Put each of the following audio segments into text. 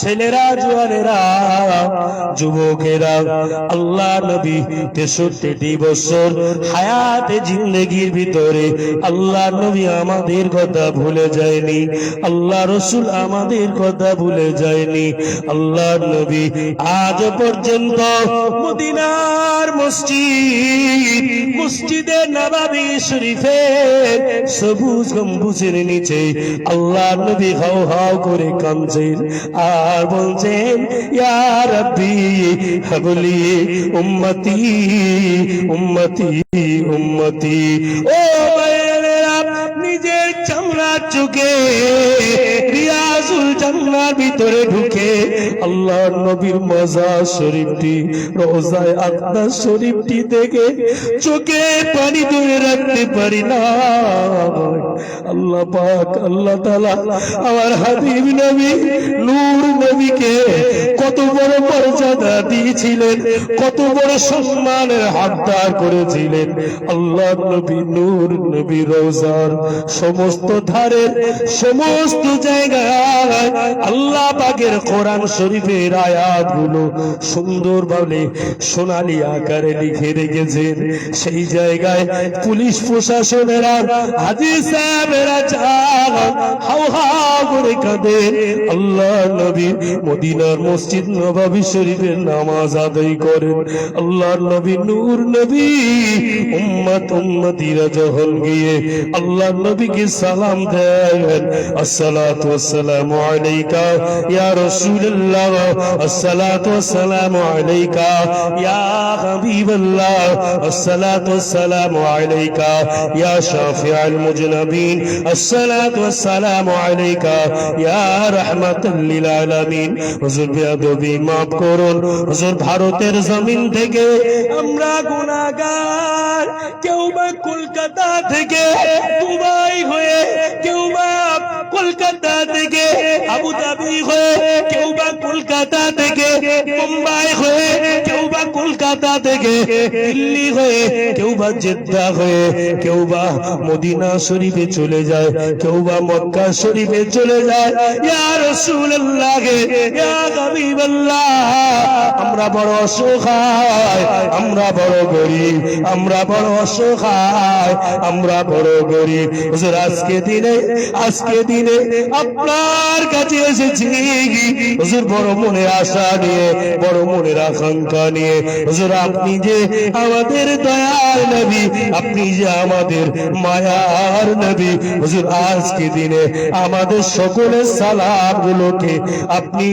ছেলেরা, জোয়ানেরা, যুবকেরা, আল্লাহ নবী 63 বছর হায়াতে জিন্দেগির ভিতরে আল্লাহ নবী আমাদের কথা ভুলে যায়নি, আল্লাহ রসুল আমাদের কথা ভুলে যায়নি। আল্লাহ নবী আজ পর্যন্ত মদিনার মসজিদে নববী শরীফের সবুজ গম্বুজের নিচে আল্লাহ নবী হাও হাও করে কাঁদছেন আর বলছেন, ইয়া রাব্বি হাবলি উম্মতি উম্মতি উম্মতি। ও ভাইয়েরা, নিজের চামড়ার চোখে রিয়াজুল জান্নার ভিতরে ঢুকে আল্লাহর নবীর মাজার শরীফটি, রওজায়ে আকবার শরীফটি থেকে চোখে পানি ধরে রাখতে পারি না। আল্লাহ পাক, আল্লাহ তাআলা আমার হাবিব নবী নূর নবীকে কত বড় মর্যাদা দিয়েছিলেন, কত বড় সম্মানের হাতদার করেছিলেন। আল্লাহ নবী নূর নবী রওজার সমস্ত ধারে, সমস্ত জায়গায় আল্লাহ পাকের কোরআন শরীফের আয়াতগুলো সুন্দরভাবে সোনালী আকারে লিখে রেখেছেন। সেই জায়গায় পুলিশ প্রশাসনেরা, হাজী সাহেবেরা হাও হাও করে কাঁদে। আল্লাহ নবী মদিনার মসজিদ নববী শরীফের নামাজ আদায় করেন। আল্লাহর নবী নূর নবী উম্মতিরা যখন গিয়ে আল্লাহর নবীকে সালাম দেন, আসসালাতু ওয়াসসালামু আলাইকা ইয়া রাসূলুল্লাহ, আসসালাতু ওয়াসসালামু আলাইকা ইয়া হাবিবাল্লাহ, আসসালাতু ওয়াসসালামু আলাইকা ইয়া শাফিউল মুজনাবিন, আসসালাতু ওয়াসসালামু আলাইকা ইয়া রাহমাতাল লিল আলামিন। হুজুর বেয়াদবি মাফ করুন হুজুর, ভারতের জমিন থেকে আমরা গুনাহগার, কেউ বা কলকাতা থেকে দুবাই হয়ে, কেউ বা কলকাতা থেকে আবুধাবি হয়ে, কেউ বা কলকাতা থেকে মুম্বাই হয়ে, কেউ বা কলকাতা থেকে দিল্লি হয়ে, কেউ বা জেদ্দা হয়ে, কেউ বা মদিনা শরীফে চলে যায়, কেউ বা মক্কা শরীফে চলে যায়। ইয়া রাসূলুল্লাহ, ইয়া হাবিবাল্লাহ, আমরা বড় অসহায়, আমরা বড় গরীব, আমরা বড় অসহায়, আমরা বড় গরীব। হুজুর আজকে দিনে আপনার কাছে এসেছি হুজুর বড় মনের আশা নিয়ে, বড় মনের আকাঙ্ক্ষা নিয়ে। হুজুর আপনি যে আমাদের দয়ার নবী, আপনি যে আমাদের মায়ার নবী, হুজুর আজকে দিনে আমাদের সকলের সালাম গুলোকে আপনি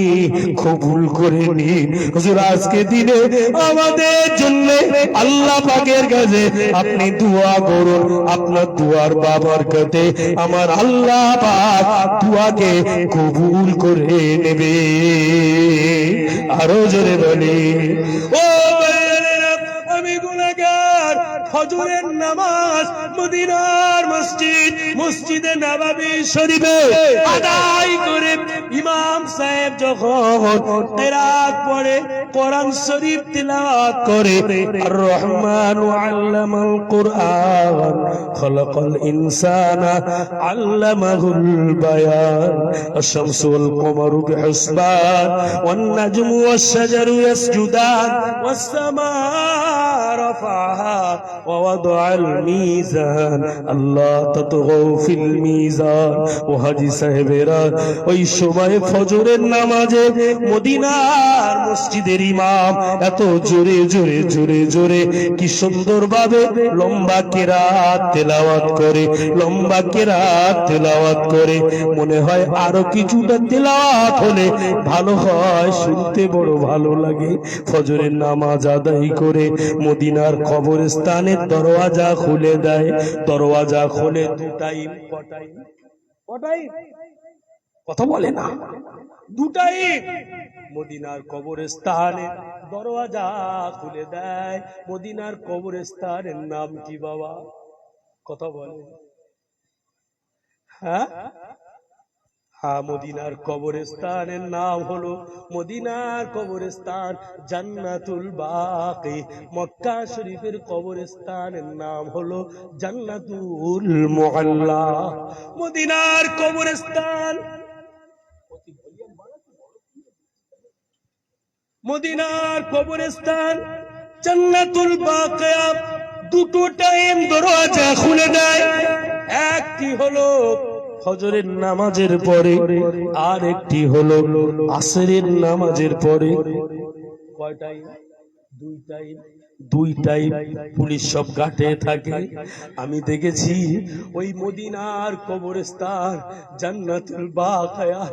কবুল করে নিন। হুজুর আজকে দিনে আমাদের জন্য আল্লাহ পাকের কাছে আপনি দোয়া করুন, আপনার দুয়ার বাবার কাছে আমার আল্লাহ পাক দুয়াকে কবুল করে নেবে। আরো জোরে বলি, ও আমি গুনাহগার, ফজরের নামাজ মদিনার মসজিদে নববী শরীফে আদায় করে ইমাম সাহেব যখন কিরাত পড়ে, কোরআন শরীফ তিলাওয়াত করে, আর রহমানু আল্লামাল কুরআন খালাকাল ইনসানা আল্লামাহুল বায়ান, আশ-শামসু ওয়াল কমারু বিহিসবান ওয়ান নাজমু ওয়াশ শাজারু ইয়াসজুদান ওয়াস সামাa'u রাফা'হা ওয়া ওয়াদা'আল মিজান আল্লাহ তাতগাউ ফিল মিজান। ও হাজী সাহেবেরা, ওই সময় ফজরের নামাজে মদিনার মসজিদের ইমাম এত জোরে জোরে জোরে জোরে কি সুন্দরভাবে লম্বা কিরাত তেলাওয়াত করে, লম্বা কিরাত তেলাওয়াত করে। মনে হয় আরো কিছুটা তেলাওয়াত হলে ভালো হয়, শুনতে বড় ভালো লাগে। ফজরের নামাজ আদায় করে মদিনার কবরস্থানের দরওয়াজা খুলে দেয়। দরওয়াজা খুলে দুটাই কথা বলে না, দুটাই মদিনার কবরস্থানে দরওয়াজা খুলে দেয়। মদিনার কবরস্থানের নাম কি বাবা? কথা বলে, হ্যাঁ, মদিনার কবরস্থানের নাম হলো, মদিনার কবরস্থান জান্নাতুল বাকি। মক্কা শরীফের কবরস্থানের নাম হলো জান্নাতুল মুআল্লা। মদিনার কবরস্থান মদিনার কবরস্থান জান্নাতুল বাকিয়া দুটো টাইম দরজা খুলে দেয়। একটি হলো ফজরের নামাজের পরে, আর একটি হলো আসরের নামাজের পরে। কয় টাইম? দুই টাইম পুলিশ সব ঘাটে থাকে। আমি দেখেছি ওই মদিনার কবরস্থান জান্নাতুল বাকিয়া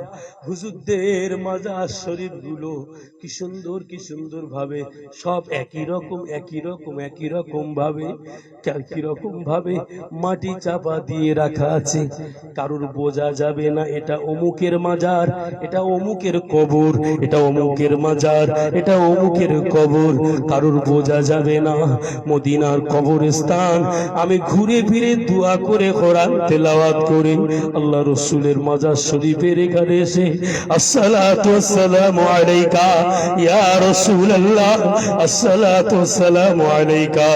হুজুরদের মাজার শরীফ গুলো কি সুন্দর ভাবে সব একই রকম ভাবে মাটি চাপা দিয়ে রাখা আছে। কারুর বোঝা যাবে না এটা অমুকের মাজার, এটা অমুকের কবর, এটা অমুকের মাজার, এটা অমুকের কবর, কারুর বোঝা যাবে না। মদিনার কবরস্থান আমি ঘুরে ফিরে দোয়া করে কোরআন তেলাওয়াত করে আল্লাহ রাসূলের মাজার শরীফের এখানে এসে আসসালাতু ওয়াসসালামু আলাইকা ইয়া রাসূলুল্লাহ, আসসালাতু ওয়াসসালামু আলাইকা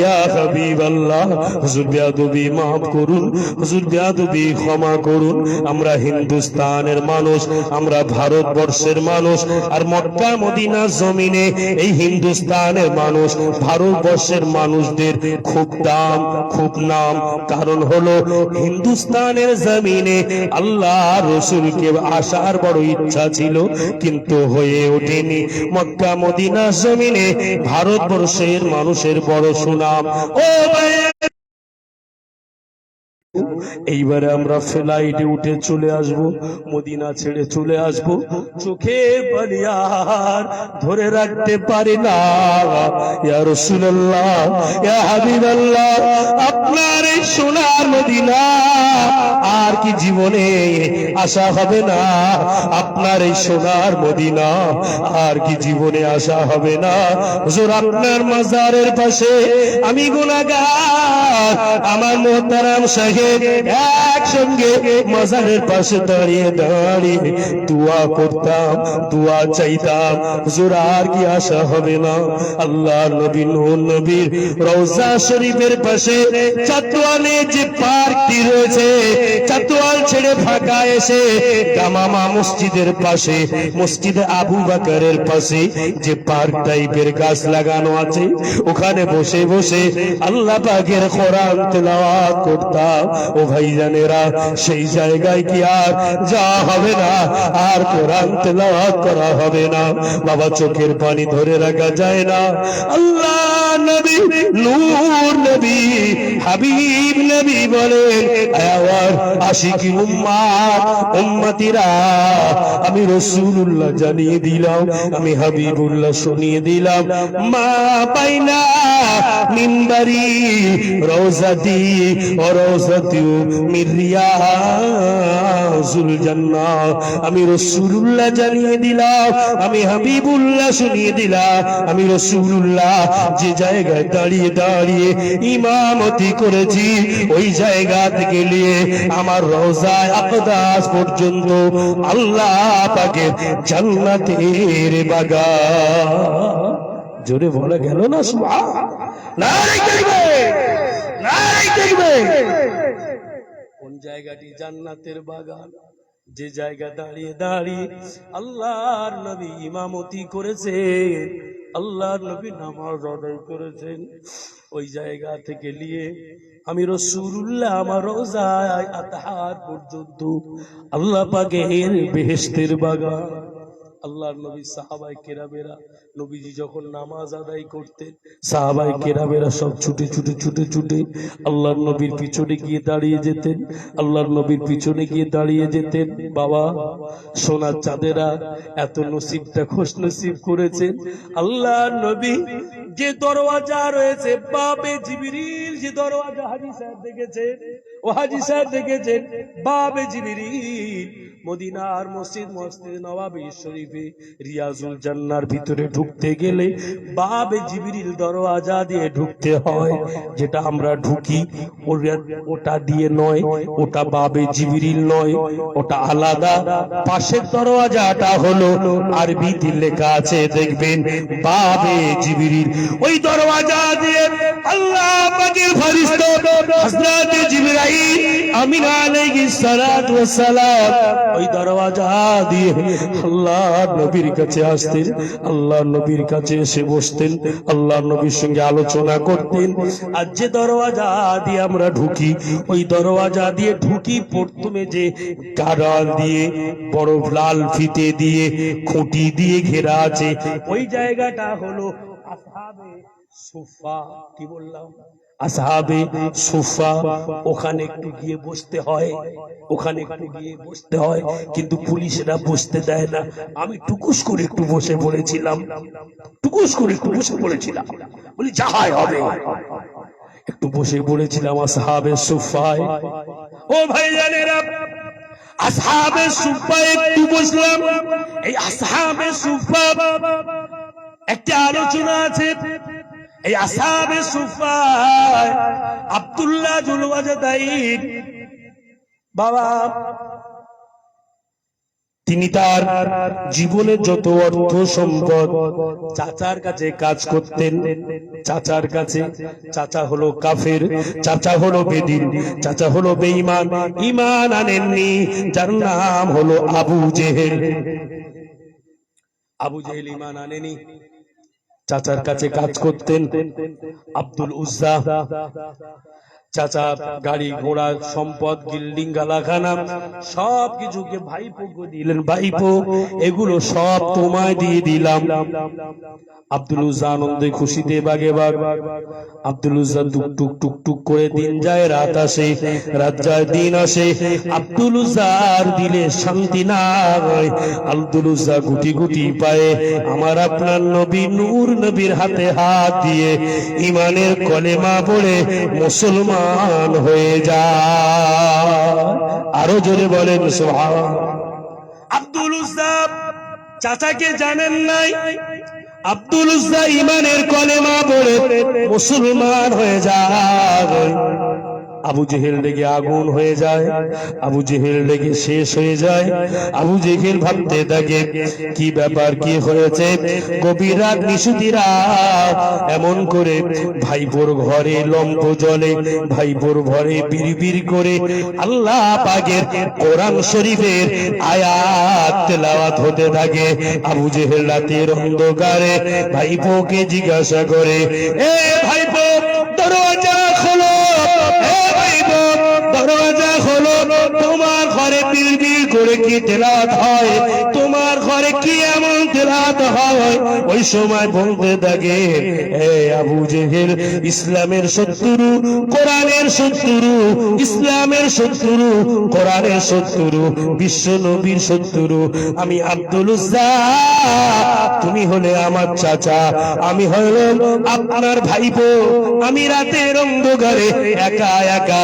ইয়া হাবিবাল্লাহ। হুজুর বেয়াদবি মাফ করুন, হুজুর বেয়াদবি ক্ষমা করুন। আমরা হিন্দুস্তানের মানুষ, আমরা ভারতবর্ষের মানুষ, আর মক্কা মদিনার জমিনে এই হিন্দুস্তানের মানুষ, ভারতবর্ষের মানুষদের খুব দাম, খুব নাম। কারণ হলো হিন্দুস্তানের জমিনে আল্লাহ রসুলকে আসার বড় ইচ্ছা ছিল, কিন্তু হয়ে ওঠেনি। মক্কা মদিনার জমিনে ভারতবর্ষের মানুষের বড় সুনাম। ও ভাই, এইবারে আমরা ফ্লাইটে উঠে চলে আসব, মদিনা ছেড়ে চলে আসব। চোখে পানি আর ধরে রাখতে পারি না। ইয়া রাসূলুল্লাহ, ইয়া হাবিবাল্লাহ, আপনার এই সোনার মদিনা আর কি জীবনে আশা হবে না? আপনার এই সোনার মদিনা আর কি জীবনে আশা হবে না? হুজুর, আপনার মাজারের পাশে আমি গুনাহগার, আমার মুহতারাম সাহেব একসঙ্গে মাজারের পাশে দাঁড়িয়ে দোয়া করতাম, দোয়া চাইতাম। হুজুর, আর কি আশা হবে না? আল্লাহর নবী নূর নবীর রওজা শরীফের পাশে চাতওয়ালে যে পার্কটি রয়েছে, চাতওয়াল ছেড়ে ফাঁকা এসে গামামা মসজিদের পাশে, মসজিদে আবু বকরের পাশে যে পার্ক টাইপের গাছ লাগানো আছে, ওখানে বসে বসে আল্লাহ পাকের কোরআন তেলাওয়াত করতাম। ও ভাইজানেরা, সেই জায়গায় কি আর যাওয়া হবে না? আর কোরআন তেলাওয়াত করা হবে না? বাবা, চোখের পানি ধরে রাখা যায় না। আল্লাহ নবী নূর নবী হাবিব নবী বলেন, আমার আশিকি উম্মাত উম্মতিরা, আমি রাসূলুল্লাহ জানিয়ে দিলাম, আমি হাবিবুল্লাহ শুনিয়ে দিলাম, মা বাইনা মিম্বরি রওজাতি ওয়া রওজাতু মির রিয়াজুল জান্নাহ। আমি রাসূলুল্লাহ জানিয়ে দিলাম, আমি হাবিবুল্লাহ শুনিয়ে দিলাম, আমি রাসূলুল্লাহ যে জায়গায় দাঁড়িয়ে দাঁড়িয়ে ইমামতি করেছি, ওই জায়গা থেকে নিয়ে আমার রওজায়ে আকদাস পর্যন্ত আল্লাহ পাকের জান্নাতের বাগান। জোরে বলা গেল না সুবহান? নারে তাকবীর, নারে তাকবীর। কোন জায়গাটি জান্নাতের বাগান? যে জায়গা দাঁড়িয়ে দাঁড়িয়ে আল্লাহর নবী ইমামতি করেছেন, আল্লাহর নবী নামাজ আদায় করেছেন, ওই জায়গা থেকে নিয়ে আমি রাসূলুল্লাহ আমার রওজায়ে আতহার পর্যন্ত আল্লাহ পাকের বেহেশতের বাগান। আল্লাহর নবী সাহাবায়ে কেরামেরা, নবীজি যখন নামাজ আদায় করতেন, সাহাবায়ে কেরামেরা সব ছুটে আল্লাহর নবীর পিছনে গিয়ে দাঁড়িয়ে যেতেন, আল্লাহর নবীর পিছনে গিয়ে দাঁড়িয়ে যেতেন। বাবা, সোনার চাঁদেরা এত নসিবটা খুশ নসিব করেছেন। আল্লাহর নবী যে দরওয়াজা রয়েছে, বাবে জিবরিল যে দরওয়াজা, হাজী সাহেব দেখেছেন, ও হাজী সাহেব দেখেছেন, বাবে জিবরিল মদিনার মসজিদ নববী শরীফে রিয়াজুল জান্নার ভিতরে ঢুকতে গেলে বাবে জিবরিল দরওয়াজা দিয়ে ঢুকতে হয়। যেটা আমরা ঢুকি ওটা দিয়ে নয়, ওটা বাবে জিবরিল নয়, ওটা আলাদা। পাশের দরওয়াজাটা হলো আরবিতে লেখা আছে, দেখবেন বাবে জিবরিল। ওই দরওয়াজা দিয়ে আল্লাহ পাকের ফেরেশতা হযরত জিবরাইল আমিন আলাইহিস সালাতু ওয়াস সালাম ওই দরওয়াজা দিয়ে আল্লাহর নবীর কাছে আসতেন, আল্লাহর নবীর কাছে এসে বসতেন, আল্লাহর নবীর সঙ্গে আলোচনা করতেন। আর যে দরওয়াজা দিয়ে আমরা ঢুকি, ওই দরওয়াজা দিয়ে ঢুকি প্রথমে যে গাড়াল দিয়ে বড় লাল ফিতে দিয়ে খুঁটি দিয়ে ঘেরা আছে, ওই জায়গাটা হলো আসহাবে সুফা। কি বললাম? আসহাবে সুফা। ওখানে একটু গিয়ে বসতে হয়, ওখানে একটু গিয়ে বসতে হয়, কিন্তু পুলিশরা বসতে দেয় না। আমি টুকুস করে একটু বসে পড়েছিলাম, টুকুস করে একটু বসে পড়েছিলাম, বলি যাহাই হবে। একটু বসে পড়েছিলাম আসহাবে সুফায়। ও ভাইজানেরা, আসহাবে সুফায় একটু বসলাম। এই আসহাবে সুফা একটা আলোচনা আছে। এই আসহাবে সুফায় আব্দুল্লাহ জুল ওয়াজদাইন বাবা, তিনি তার জীবনের যত অর্থ সম্পদ চাচার কাছে কাজ করতেন। চাচার কাছে, চাচা হলো কাফের, চাচা হলো বেদিন, চাচা হলো বেঈমান, ঈমান আনেননি, যার নাম হলো আবু জেহেল। আবু জেহেল ঈমান আনেনি, চাচার কাছে কাজ করতেন। আব্দুল উজ্জা, চাচা গাড়ি ঘোড়া সম্পদ বিল্ডিং গালাখানা সব কিছুকে ভাইপোকে দিলেন, ভাইপো এগুলো সব তোমায় দিয়ে দিলাম। আব্দুল উজ্জা আনন্দে খুশিতে বাগে বাগ। আব্দুল উজ্জা টুক টুক টুক টুক করে দিন যায়, রাত আসে, রাত যায়, দিন আসে, আব্দুল উজ্জার দিলে শান্তি নাই। আব্দুল উজ্জা গুটি গুটি পায়ে আমার আপনার নবী নূর নবীর হাতে হাত দিয়ে ঈমানের কলেমা পড়ে মুসলমান হয়ে যায়। আরো জোরে বলেন সুবহান। আব্দুল উজ্জা চাচাকে জানেন নাই, আব্দুল উজ্জা ঈমানের কলেমা পড়ে মুসলমান হয়ে যায়। আবু জেহেল লেগে আগুন হয়ে যায়, আবু জেহেল লেগে শেষ হয়ে যায়। আবু জেহেল ভাবতে থাকে কি ব্যাপার, কি হয়েছে। গভীর রাত নিশুতিরা এমন করে ভাইপোর ঘরে লম্ব জলে, ভাইপোর ঘরে বিড়বিড় করে আল্লাহ পাকের কোরআন শরীফের আয়াত তেলাওয়াত হতে থাকে। আবু জেহেল রাতের অন্ধকারে ভাইপোকে জিজ্ঞাসা করে, এ ভাইপো দরওয়াজা খোলো, দরওয়াজা খোলো, তোমার ঘরে বিড়বিড় করে কি তেলাওয়াত হয়, তোমার ঘরে কি এমন তেলাওয়াত হয়। ওই সময় বলতে থাকে, হে আবু জেহেল, ইসলামের শত্রু, কোরআনের শত্রু, ইসলামের শত্রু, কোরআনের শত্রু, বিশ্ব নবীর শত্রু আমি আব্দুল উজ্জা, তুমি হলে আমার চাচা, আমি হলাম আপনার ভাইপো। আমি রাতের অন্ধকারে একা একা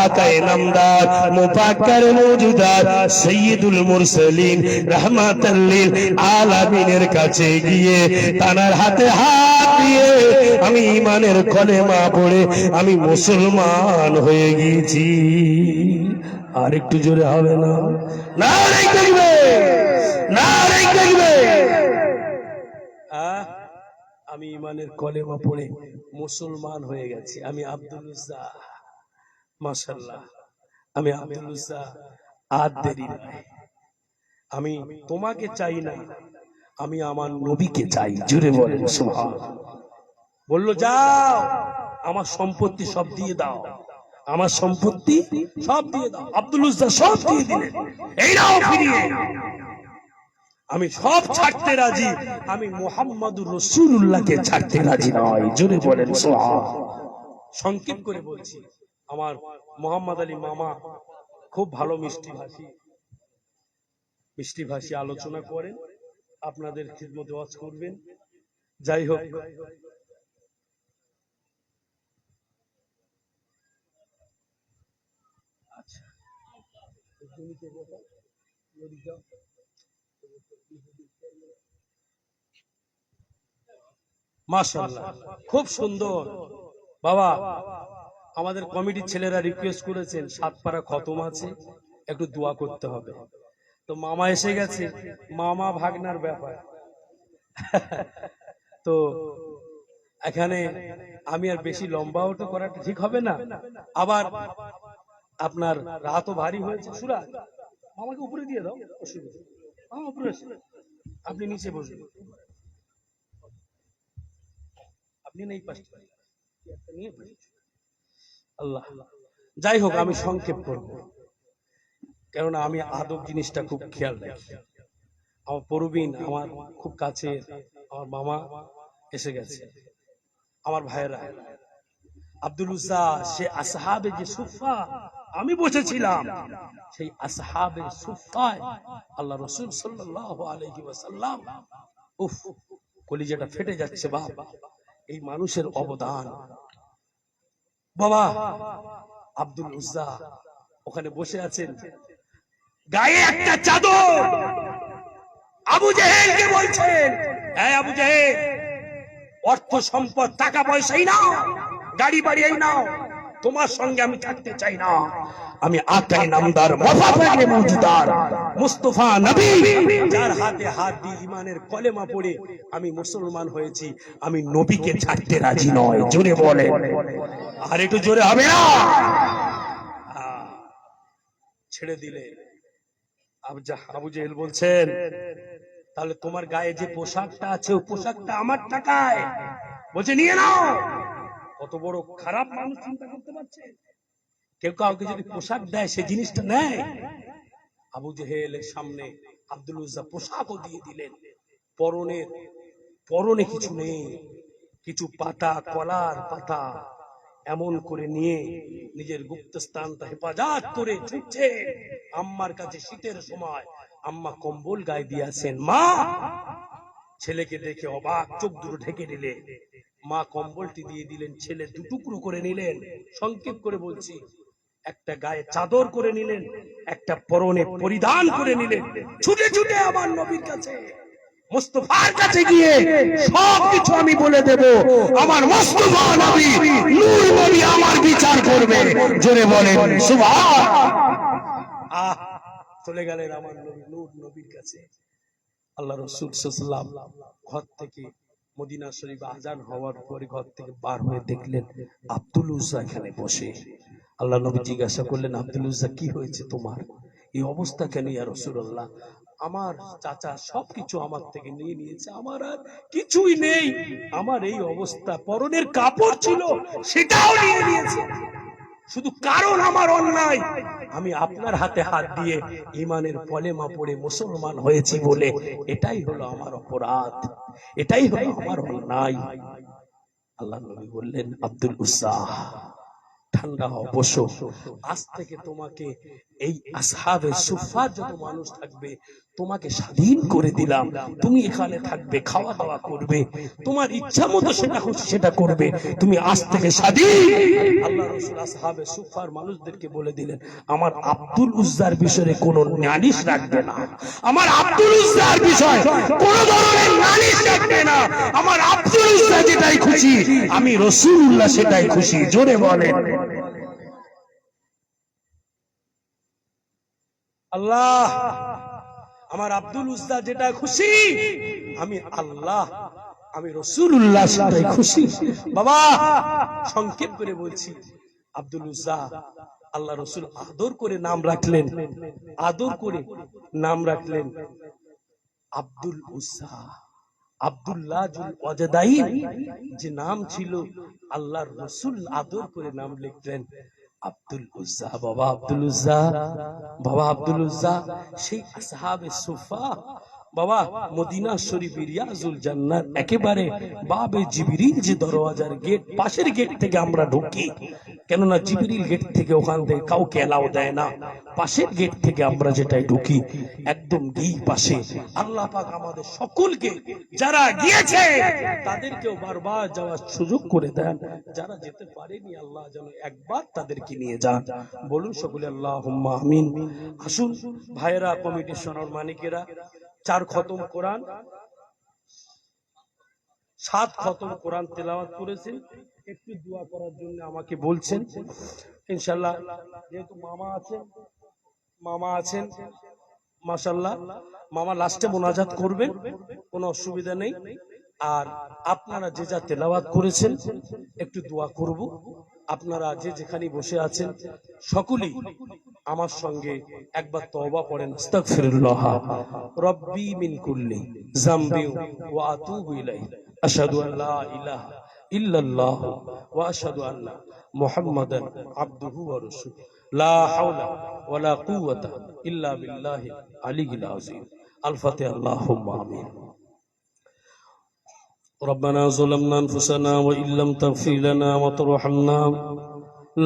আকায়ে নামদার মুফাক্কার মওজুদার সাইয়্যিদুল মুরসালিন রাহমাতাল লিল আলামিনের কাছে গিয়ে তানার হাতে হাত দিয়ে আমি ঈমানের কলেমা পড়ে আমি মুসলমান হয়ে গেছি। আর একটু জোরে হবে না? নারে তাকবীর, নারে তাকবীর। আমি ঈমানের কলেমা পড়ে মুসলমান হয়ে গেছি, আমি আব্দুল উজ্জা। মাশাআল্লাহ, আমি আব্দুল উজ্জা। আর দেরি নাই, আমি তোমাকে চাই না, আমি আমার নবীকে চাই। জুড়ে বলেন সুবহানাল্লাহ। বললো যাও, আমার সম্পত্তি সব দিয়ে দাও, আমার সম্পত্তি সব দিয়ে দাও। আব্দুল উজ্জা সব দিয়ে দিলেন, এই নাও ফিরিয়ে, আমি সব ছাড়তে রাজি, আমি মুহাম্মাদুর রাসূলুল্লাহকে ছাড়তে রাজি নই। জোরে বলেন সুবহানাল্লাহ। সংক্ষেপ করে বলছি, আমার মোহাম্মদ আলী মামা খুব ভালো মিষ্টি ভাষী আলোচনা করেন, আপনাদের খিদমতে ওয়াজ করবেন। যাই হোক, আচ্ছা মাশাআল্লাহ, খুব সুন্দর। বাবা, আমাদের কমিটির ছেলেরা রিকোয়েস্ট করেছেন, 7 পারা খতম আছে, একটু দোয়া করতে হবে। তো মামা এসে গেছে, মামা ভাগনার ব্যাপার। তো এখানে আমি আর বেশি লম্বাও তো করাটা ঠিক হবে না। আবার আপনার রাতও ভারী হয়েছে, সুরা আমাকে উপরে দিয়ে দাও, অসুবিধা উপরে এসে আপনি নিচে বসবেন, আপনি নেই পাশে নিয়ে আল্লাহ। যাই হোক, আমি সংক্ষেপ করব, কেননা আমি আদব জিনিসটা খুব খেয়াল রাখি। আমার প্রবীণ, আমার খুব কাছে, আমার মামা এসে গেছে, আমার ভাইয়েরা। আব্দুল উজ্জা সে আসহাবে যে সুফা আমি বসেছিলাম, সেই আসহাবে সুফায় আল্লাহ রাসূল সাল্লাল্লাহু আলাইহি ওয়াসাল্লাম, উফ, কলিজাটা ফেটে যাচ্ছে বাপ, এই মানুষের অবদান। বাবা আব্দুল উজ্জা ওখানে বসে আছেন, গায়ে একটা চাদর। আবু জেহেলকে বলছেন, হ্যাঁ আবু জেহেল, অর্থ সম্পদ টাকা পয়সাই নাও, গাড়ি বাড়ি নাও, তোমার সঙ্গে আমি থাকতে চাই না। আমি আকাই নামদার মুহাম্মদে মুজদার মুস্তাফা নবী, যার হাতে হাত দিয়ে ঈমানের কলেমা পড়ে আমি মুসলমান হয়েছি, আমি নবীকে ছাড়তে রাজি নয়। জোরে বলে, আর একটু জোরে হবে না? ছেড়ে দিলে। আবু জেহেল বলছেন, তাহলে তোমার গায়ে যে পোশাকটা আছে, ওই পোশাকটা আমার টাকায়, বলছে নিয়ে নাও। কত বড় খারাপ মানুষ, চিন্তা করতে পারছে? কেউ কাউকে যদি পোশাক দেয়, সে জিনিসটা নেয়। আবু জেহেলের সামনে আব্দুল উজ্জা পোশাকও দিয়ে দিলেন। পরনে কিছু নেই, কিছু পাতা, কলার পাতা এমন করে নিয়ে নিজের গুপ্তস্থানটা হেফাজত করে ছুটছে আম্মার কাছে। শীতের সময় আম্মা কম্বল গায়ে দিয়েছেন। মা ছেলেকে দেখে অবাক, চোখ দুটো ঢেকে নিলে। মা কম্বলটি দিয়ে দিলেন, ছেলে দুটুকরো করে নিলেন। সংক্ষেপ করে বলছি, একটা গায়ে চাদর করে নিলেন, একটা পরনে পরিধান করে নিলেন। ছুটে ছুটে আমার নবীর কাছে, মুস্তাফার কাছে গিয়ে সবকিছু আমি বলে দেব। আমার মুস্তাফা নবী, নূর নবী আমার বিচার করবে। জোরে বলেন সুবহান। চলে গেলেন আমার নবী নূর নবীর কাছে। আল্লাহ রাসূল সাল্লাল্লাহু আলাইহি ওয়াসাল্লাম ঘর থেকে, মদিনা শরীফ আজান হওয়ার পরে ঘর থেকে বার হয়ে দেখলেন আব্দুল উজ্জা এখানে বসে। আল্লাহ নবী জিজ্ঞাসা করলেন, আব্দুল উজ্জা কি হয়েছে তোমার, এই অবস্থা কেন ইয়া রাসূলুল্লাহ? আমার চাচা সবকিছু আমার থেকে নিয়ে নিয়েছে, আমার আর কিছুই নেই। আমার এই অবস্থা, পরনের কাপড় ছিল সেটাও নিয়ে নিয়েছে, শুধু কারণ আমার অন্যায়। আমি আপনার হাতে হাত দিয়ে ঈমানের কলেমা পড়ে মুসলমান হয়েছি বলে, এটাই হলো আমার অপরাধ, এটাই হলো আমার অন্যায়। আল্লাহ নবী বললেন, আব্দুল উজ্জা ঠান্ডা হও, বসো। আজ থেকে তোমাকে এই আসহাবে সুফা যত মানুষ থাকবে, তোমাকে স্বাধীন করে দিলাম। তুমি এখানে থাকবে, খাওয়া দাওয়া করবে, তোমার ইচ্ছা মতো সেটা খুশি সেটা করবে, তুমি আজ থেকে স্বাধীন। আল্লাহ রাসূল আসহাবে সুফার মানুষদেরকে বলে দিলেন, আমার আব্দুল উজ্জার বিষয়ে কোনো নালিশ রাখবে না, আমার আব্দুল উজ্জার বিষয় কোনো ধরনের নালিশ রাখবে না। আমার আব্দুল উজ্জা যেটাই খুশি, আমি রাসূলুল্লাহ সেটাই খুশি। জোরে বলেন আল্লাহ। আমার আব্দুল উজ্জা যেটা খুশি, আমি আল্লাহ, আমি রাসূলুল্লাহ সেটাই খুশি। বাবা সংক্ষেপ করে বলছি, আব্দুল উজ্জা আল্লাহ রাসূল আদর করে নাম রাখলেন, আদর করে নাম রাখলেন আব্দুল উজ্জা। আব্দুল্লাহ জুল ওয়াজদাইন যে নাম ছিল, আল্লাহর রাসূল আদর করে নাম লিখলেন আব্দুল উজ্জা। বাবা আব্দুল উজ্জা, বাবা আব্দুল উজ্জা সেই আসহাবে সুফা। বাবা মদিনা শরীফ রিয়াজুল জান্নাত একেবারে বাবে জিবরিল যে দরওয়াজার গেট, পাশের গেট থেকে আমরা ঢুকি, কেননা জিবরিল গেট থেকে ওখান থেকে কাউকে এলাও দেয় না, পাশের গেট থেকে আমরা যেটাই ঢুকি একদম এই পাশে। আল্লাহ পাক আমাদের সকলকে, যারা গিয়েছে তাদেরকেও বারবার যাওয়ার সুযোগ করে দেন, যারা যেতে পারেনি আল্লাহ যেন একবার তাদেরকে নিয়ে যান। বলুন সকলে আল্লাহুম্মা আমিন। আসুন ভাইয়েরা, কমিটির সোনার মানিকেরা, 4 খতম কোরআন, 7 খতম কোরআন তেলাওয়াত করেছেন। একটু দোয়া করার জন্য আমাকে বলছেন, ইনশাআল্লাহ। যেহেতু মামা আছেন মাশাআল্লাহ, মামা লাস্টে মোনাজাত করবেন, কোনো অসুবিধা নেই। আর আপনারা যে যা তেলাওয়াত করেছেন একটু দোয়া করব। আপনারা যে যেখানে বসে আছেন সকলেই আমার সঙ্গে একবার তওবা পড়েন, আস্তাগফিরুল্লাহ রব্বি মিন কুল্লি যামবি ওয়া আতুবু ইলাইহি আশহাদু আল্লা ইলাহা ইল্লাল্লাহ ওয়া আশহাদু আন্না মুহাম্মাদান আবদুহু ওয়া রাসূলুহু লা হাওলা ওয়ালা কুওয়াতা ইল্লা বিল্লাহিল আলিয়্যিল আযীম। আল ফাতিহা। আল্লাহুম্মা আমিন। ربنا ظلمنا أنفسنا وإن لم تغفر لنا وترحمنا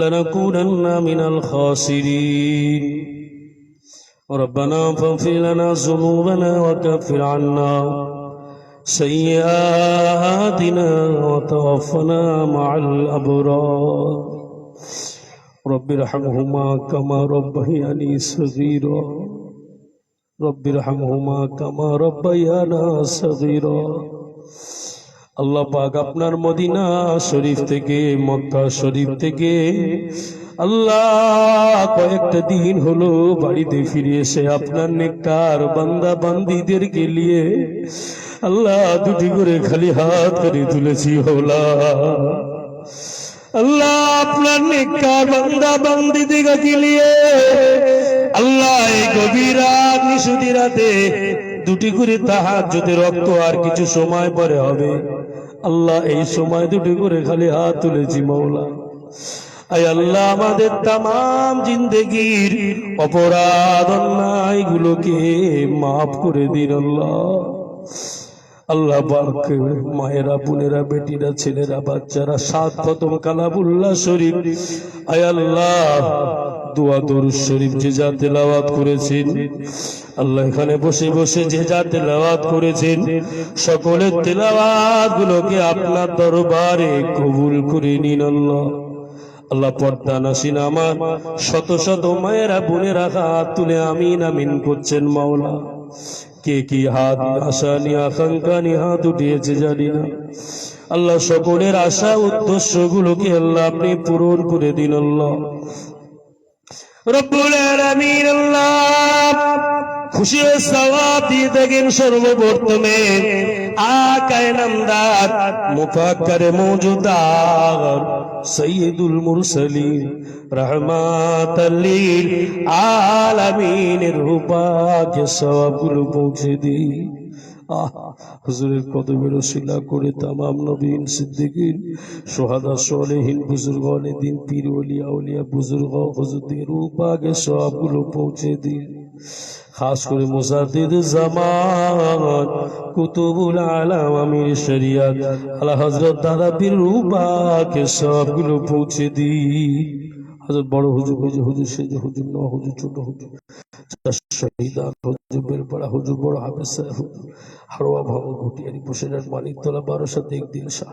لنكونن من الخاسرين. ربنا فاغفر لنا ذنوبنا وكفر عنا سيئاتنا وتوفنا مع الأبرار. رب ارحمهما كما ربياني صغيرا. رب ارحمهما كما ربيانا صغيرا. আল্লাহ পাক আপনার মদিনা শরীফ থেকে, মক্কা শরীফ থেকে আল্লাহ কয়েকটা দিন হলো বাড়িতে ফিরে এসে আপনার নেককার বান্দা বান্দীদেরকে নিয়ে আল্লাহ দুটি করে খালি হাত করে তুলেছি। হলা আল্লাহ আপনার নেককার বান্দা বান্দীদেরকে নিয়ে আল্লাহ এই গভীর রাত নিশুতি রাতে দুটি করে তাহাজ্জুদের রক্ত আর কিছু সময় পরে হবে। আল্লাহ এই সময় দুটি করে খালি হাত তুলেছি। মাওলা আয় আল্লাহ আমাদের তামাম জিন্দেগির অপরাধ অন্যায় গুলোকে মাফ করে দিন। আল্লাহ আল্লাহ পাক মায়েরা, বোনেরা, বেটিরা, ছেলেরা, বাচ্চারা 7 খতম কালামুল্লাহ শরীফ আয় আল্লাহ দোয়া দরুদ শরীফ যে যা তেলাওয়াত করেছেন আল্লাহ, এখানে বসে বসে যে যা তেলাওয়াত করেছেন সকলের তেলাওয়াত গুলোকে আপনার দরবারে কবুল করে নিন। আল্লাহ আল্লাহ পর্দা নাসিন আমার শত শত মায়েরা বোনেরা হাত তুলে আমিন আমিন করছেন। মাওলা কে কি হাত আশা নিয়ে আকাঙ্ক্ষা নিয়ে হাত উঠিয়েছে জানি না। আল্লাহ সকলের আশা উদ্দেশ্য গুলোকে আল্লাহ আপনি পূরণ করে দিন। আল্লাহ রব্বুল আলামিন আল্লাহ খুশি সওয়াব দিয়ে থাকেন সর্বপ্রথমে আকায়ে নামদার মুফাক্কারে মওজুদার সাইয়্যিদুল মুরসালিন রাহমাতাল লিল আলামিনের রূপাকে সওয়াবগুলো পৌঁছে দিই। হুজুরের কদমের ওসিলা করে তামাম নবীন সিদ্দিকিন শুহাদা সালেহিন বুজুর্গ দিন পীর ওলিয়া আউলিয়া বুজুর্গ হুজুরদের রূপাকে সওয়াবগুলো পৌঁছে দিন। খাস করে মুজাদ্দিদ জামান কুতুবুল আলাম আমির শরিয়ত আলা হযরত দাদা পীর রূপাকে সবগুলো পৌঁছে দিন। হযরত বড় হুজুর, হুজুর সেজ হুজুর, ন হুজুর, ছোট হুজুর, শহীদান হুজুর, বেলপাড়া হুজুর, বড় হাফেজ সাহেব হুজুর, হারোয়া ভাঙন ঘটিয়ারি বসিরহাট মানিকতলা 12 একদিন শাহ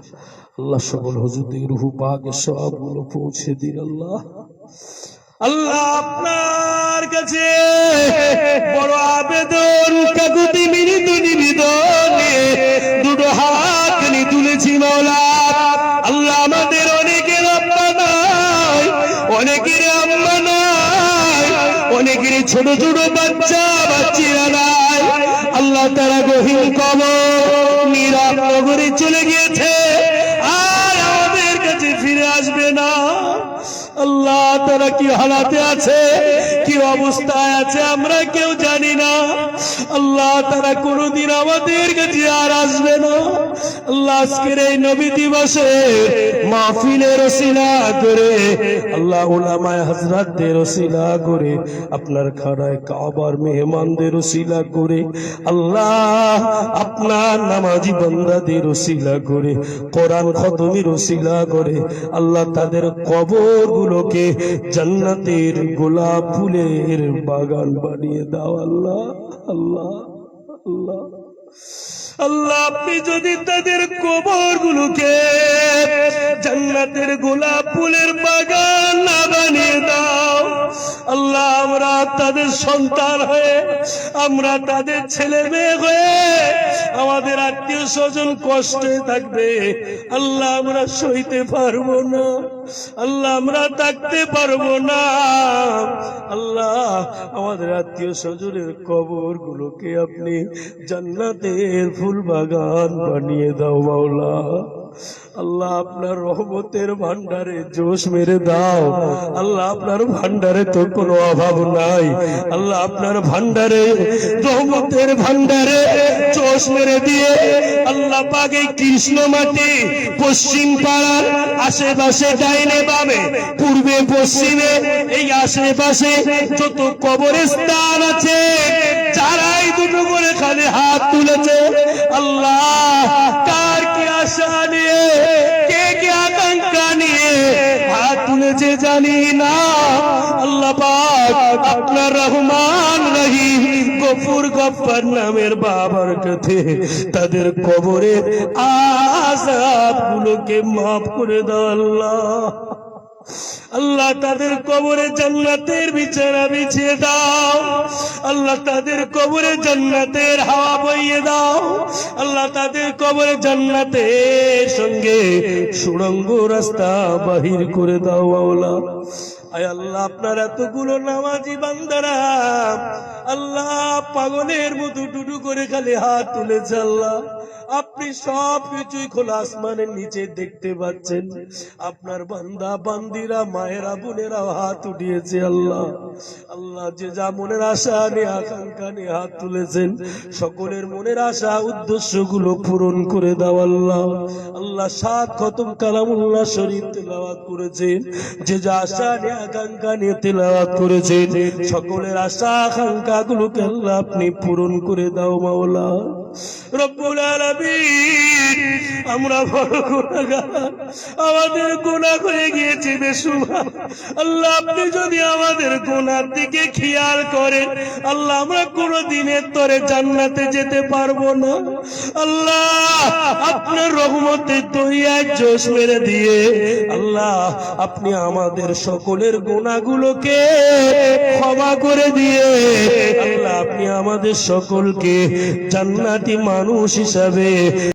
আল্লাহ সকল হুজুরদের রূহ পাকে সবগুলো পৌঁছে দিন। আল্লাহ আল্লাহ আপনার কাছে বড় আবেদন, কাকুতি মিনিত নিবেদনে দুটো হাত নিয়ে তুলেছি। মাওলা আল্লাহ আমাদের অনেকের আব্বা নাই, অনেকের আম্মা নাই, অনেকের ছোট ছোট বাচ্চা বাচ্চিরা নাই। আল্লাহ তারা গহীন কবর নীরব নগরে চলে গিয়েছে, আর আমাদের কাছে ফিরে আসবে না। আল্লাহ তারা কি হালাতে আছে, কি অবস্থায় আছে আমরা কেউ জানি না। আল্লাহ তারা কোনদিন আমাদের কাছে আর আসবে না। আল্লাহ আজকের এই নবী দিবসে মাহফিলের ওসিলা করে আল্লাহ উলামায়ে হযরতদের ওসিলা করে আপনার খানায় কাবার মেহমানদের ওসিলা করে আল্লাহ আপনার নামাজি বান্দাদের ওসিলা করে কোরআন খতমের ওসিলা করে আল্লাহ তাদের কবর গুলোকে জান্নাতের গোলাপ ফুলের বাগান বানিয়ে দাও। আল্লাহ আল্লাহ আল্লাহ আল্লাহ আপনি যদি তাদের কবর গুলোকে জান্নাতের গোলাপ ফুলের বাগান না বানিয়ে দাও, আল্লাহ আমরা তাদের সন্তান হয়ে, আমরা তাদের ছেলে মেয়ে হয়ে, আমাদের আত্মীয় স্বজন কষ্টে থাকবে। আল্লাহ আমরা সইতে পারবো না, আল্লাহ আমরা থাকতে পারবো না। আল্লাহ আমাদের আত্মীয় স্বজনের কবর গুলোকে আপনি জান্নাতের ফুল বাগান বানিয়ে দাও। মাওলা আল্লাহ আপনার রহমতের ভান্ডারে জোশ মেরে দাও। আল্লাহ আপনার ভান্ডারে তো কোনো অভাব নাই। আল্লাহ আপনার ভান্ডারে রহমতের ভান্ডারে জোশ মেরে দিয়ে আল্লাহ পাক এই কৃষ্ণ মাটি পশ্চিম পাড়ার আশেপাশে ডাইনে বামে পূর্বে পশ্চিমে এই আশেপাশে যত কবরস্থান আছে যারাই দুটো করে খালি হাত তুলেছে আল্লাহ কার কি আশা নিয়ে কে কি আকাঙ্ক্ষা নিয়ে হাত তুলেছে জানি না। আল্লাহ পাক আপনার রহমান রহিম গফুর গফফার নামের বাবার কাছে তাদের কবরে আযাব গুলোকে মাফ করে দাও আল্লাহ। আল্লাহ তাদের কবরে জান্নাতের বিছানা বিছিয়ে দাও। আল্লাহ তাদের কবরে জান্নাতের হাওয়া বইয়ে দাও। আল্লাহ তাদের কবরে জান্নাতের সঙ্গে সুড়ঙ্গ রাস্তা বাহির করে দাও মাওলা। আয় আল্লাহ আপনার এতগুলো নামাজি বান্দারা আল্লাহ পাগলের মতো টুটু করে খালি হাত তুলেছে আল্লাহ। আপনি সব কিছুই খোলা আসমানের নিচে দেখতে পাচ্ছেন। আপনার বান্দা বান্দিরা মায়েরা বোনেরা হাত উঠিয়েছে আল্লাহ। আল্লাহ যে যা মনের আশা নিয়ে আকাঙ্ক্ষা নিয়ে হাত তুলেছেন সকলের মনের আশা উদ্দেশ্য গুলো পূরণ করে দাও আল্লাহ। আল্লাহ 7 খতম কালামুল্লাহ শরীফ তেলাওয়াত করেছেন, যে যা আশা নিয়ে আকাঙ্ক্ষা নিয়ে তেলাওয়াত করেছেন সকলের আশা আকাঙ্ক্ষা গুলোকে আল্লাহ আপনি পূরণ করে দাও মাওলা। রব্বুল আলামিন আমরা বড় গুনাহগার, আমাদের গুনাহ হয়ে গিয়েছে বেশুমার। আল্লাহ আপনি যদি আমাদের গুনার দিকে খেয়াল করেন আল্লাহ আমরা কোনদিনের তরে জান্নাতে যেতে পারবো না। আল্লাহ আপনার রহমতের দরিয়ায় জোশ মেরে দিয়ে আল্লাহ আপনি আমাদের সকলের গুনাহগুলোকে ক্ষমা করে দিয়ে আল্লাহ আপনি আমাদের সকলকে জান্নাতি মানুষ হিসাবে